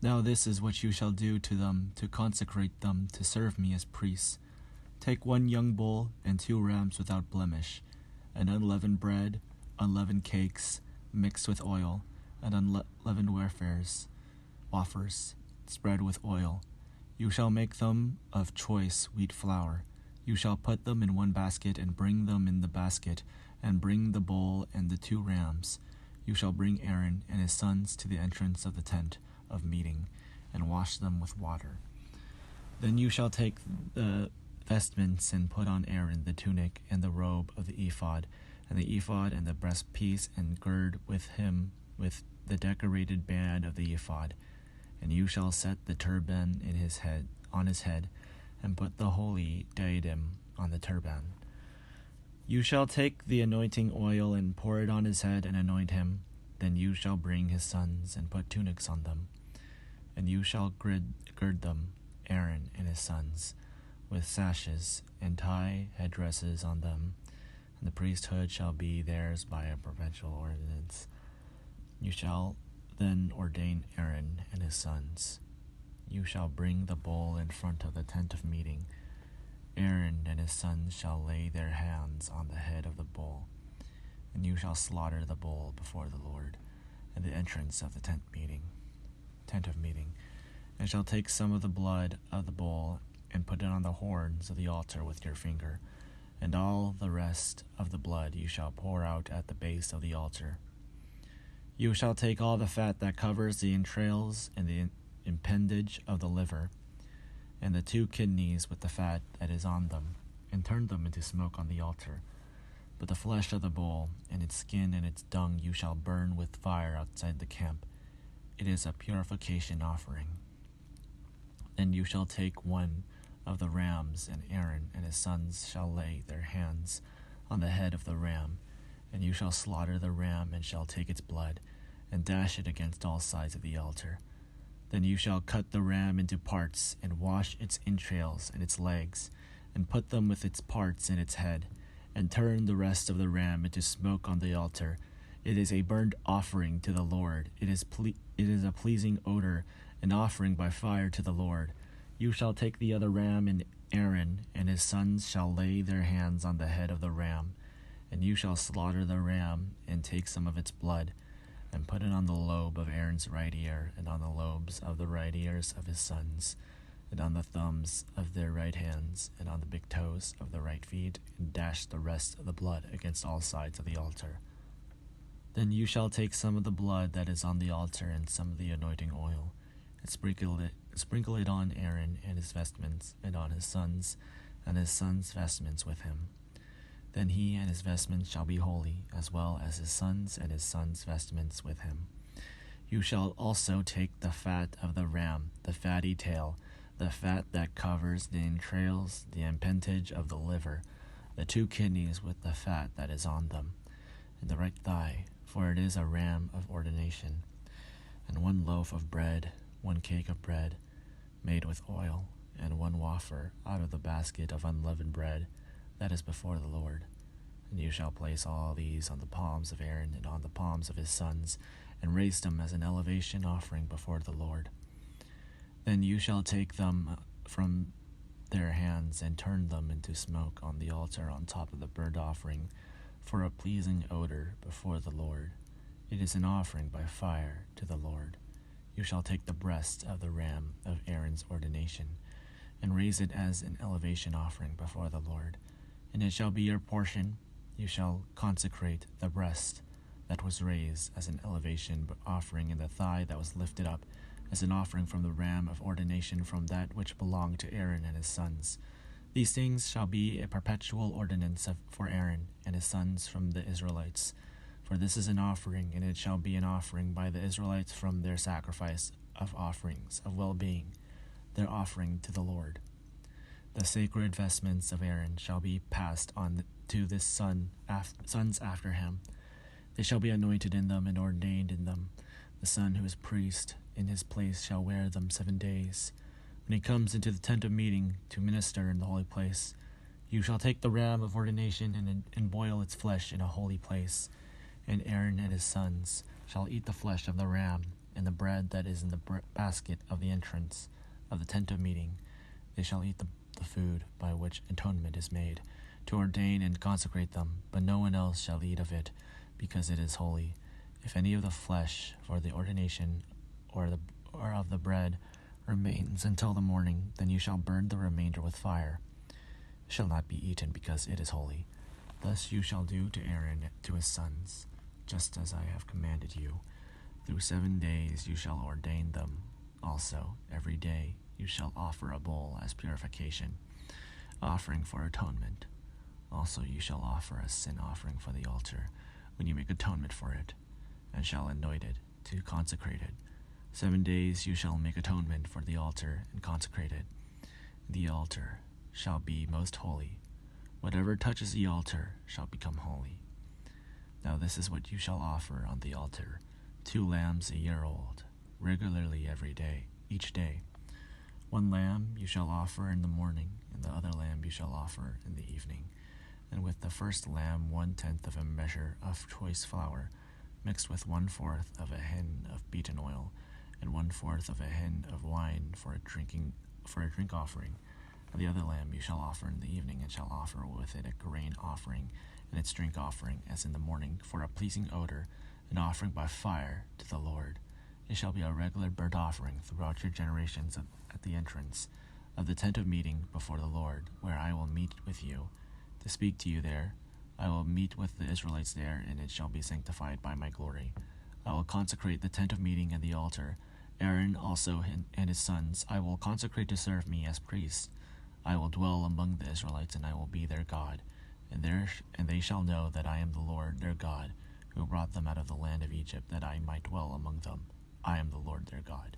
Now this is what you shall do to them, to consecrate them to serve me as priests. Take 1 young bull and 2 rams without blemish, and unleavened bread, unleavened cakes, mixed with oil, and unleavened wafers, spread with oil. You shall make them of choice wheat flour. You shall put them in 1 basket, and bring them in the basket, and bring the bull and the 2 rams. You shall bring Aaron and his sons to the entrance of the tent of meeting, and wash them with water. Then you shall take the vestments and put on Aaron the tunic and the robe of the ephod, and the ephod and the breastpiece, and gird with him with the decorated band of the ephod. And you shall set the turban on his head, and put the holy diadem on the turban. You shall take the anointing oil and pour it on his head and anoint him. Then you shall bring his sons and put tunics on them. And you shall gird them, Aaron and his sons, with sashes, and tie headdresses on them. And the priesthood shall be theirs by a perpetual ordinance. You shall then ordain Aaron and his sons. You shall bring the bull in front of the tent of meeting. Aaron and his sons shall lay their hands on the head of the bull, and you shall slaughter the bull before the Lord at the entrance of the tent of meeting, and shall take some of the blood of the bull and put it on the horns of the altar with your finger, and all the rest of the blood you shall pour out at the base of the altar. You shall take all the fat that covers the entrails and the appendage of the liver, and the 2 kidneys with the fat that is on them, and turn them into smoke on the altar. But the flesh of the bull, and its skin and its dung, you shall burn with fire outside the camp. It is a purification offering. Then you shall take 1 of the rams, and Aaron and his sons shall lay their hands on the head of the ram, and you shall slaughter the ram, and shall take its blood, and dash it against all sides of the altar. Then you shall cut the ram into parts, and wash its entrails and its legs, and put them with its parts in its head, and turn the rest of the ram into smoke on the altar. It is a burnt offering to the Lord. It is a pleasing odor, an offering by fire to the Lord. You shall take the other ram, and Aaron and his sons shall lay their hands on the head of the ram, and you shall slaughter the ram, and take some of its blood, and put it on the lobe of Aaron's right ear, and on the lobes of the right ears of his sons, and on the thumbs of their right hands, and on the big toes of the right feet, and dash the rest of the blood against all sides of the altar. Then you shall take some of the blood that is on the altar, and some of the anointing oil, and sprinkle it on Aaron and his vestments, and on his sons, and his sons' vestments with him. Then he and his vestments shall be holy, as well as his sons and his sons' vestments with him. You shall also take the fat of the ram, the fatty tail, the fat that covers the entrails, the appendage of the liver, the 2 kidneys with the fat that is on them, and the right thigh, for it is a ram of ordination, and 1 loaf of bread, 1 cake of bread, made with oil, and 1 wafer out of the basket of unleavened bread that is before the Lord. And you shall place all these on the palms of Aaron and on the palms of his sons, and raise them as an elevation offering before the Lord. Then you shall take them from their hands and turn them into smoke on the altar on top of the burnt offering, for a pleasing odor before the Lord. It is an offering by fire to the Lord. You shall take the breast of the ram of Aaron's ordination, and raise it as an elevation offering before the Lord. And it shall be your portion. You shall consecrate the breast that was raised as an elevation offering, and the thigh that was lifted up as an offering from the ram of ordination from that which belonged to Aaron and his sons. These things shall be a perpetual ordinance for Aaron and his sons from the Israelites. For this is an offering, and it shall be an offering by the Israelites from their sacrifice of offerings of well-being, their offering to the Lord. The sacred vestments of Aaron shall be passed on to his sons after him. They shall be anointed in them and ordained in them. The son who is priest in his place shall wear them 7 days. When he comes into the tent of meeting to minister in the holy place, you shall take the ram of ordination and boil its flesh in a holy place. And Aaron and his sons shall eat the flesh of the ram and the bread that is in the basket of the entrance of the tent of meeting. They shall eat the food by which atonement is made, to ordain and consecrate them, but no one else shall eat of it, because it is holy. If any of the flesh for the ordination or of the bread remains until the morning, then you shall burn the remainder with fire. It shall not be eaten, because it is holy. Thus you shall do to Aaron to his sons, just as I have commanded you. Through 7 days you shall ordain them. Also, every day you shall offer a bull as purification, offering for atonement. Also you shall offer a sin offering for the altar, when you make atonement for it, and shall anoint it, to consecrate it. 7 days you shall make atonement for the altar, and consecrate it. The altar shall be most holy. Whatever touches the altar shall become holy. Now this is what you shall offer on the altar: 2 lambs a year old, regularly every day, each day. 1 lamb you shall offer in the morning, and the other lamb you shall offer in the evening. And with the first lamb 1/10 of a measure of choice flour, mixed with 1/4 of a hin of beaten oil, and 1/4 of a hin of wine for a drink offering. And the other lamb you shall offer in the evening, and shall offer with it a grain offering and its drink offering, as in the morning, for a pleasing odor, an offering by fire to the Lord. It shall be a regular burnt offering throughout your generations at the entrance of the tent of meeting before the Lord, where I will meet with you to speak to you there. I will meet with the Israelites there, and it shall be sanctified by my glory. I will consecrate the tent of meeting and the altar. Aaron also and his sons I will consecrate to serve me as priests. I will dwell among the Israelites, and I will be their God, and they shall know that I am the Lord their God, who brought them out of the land of Egypt, that I might dwell among them. I am the Lord their God.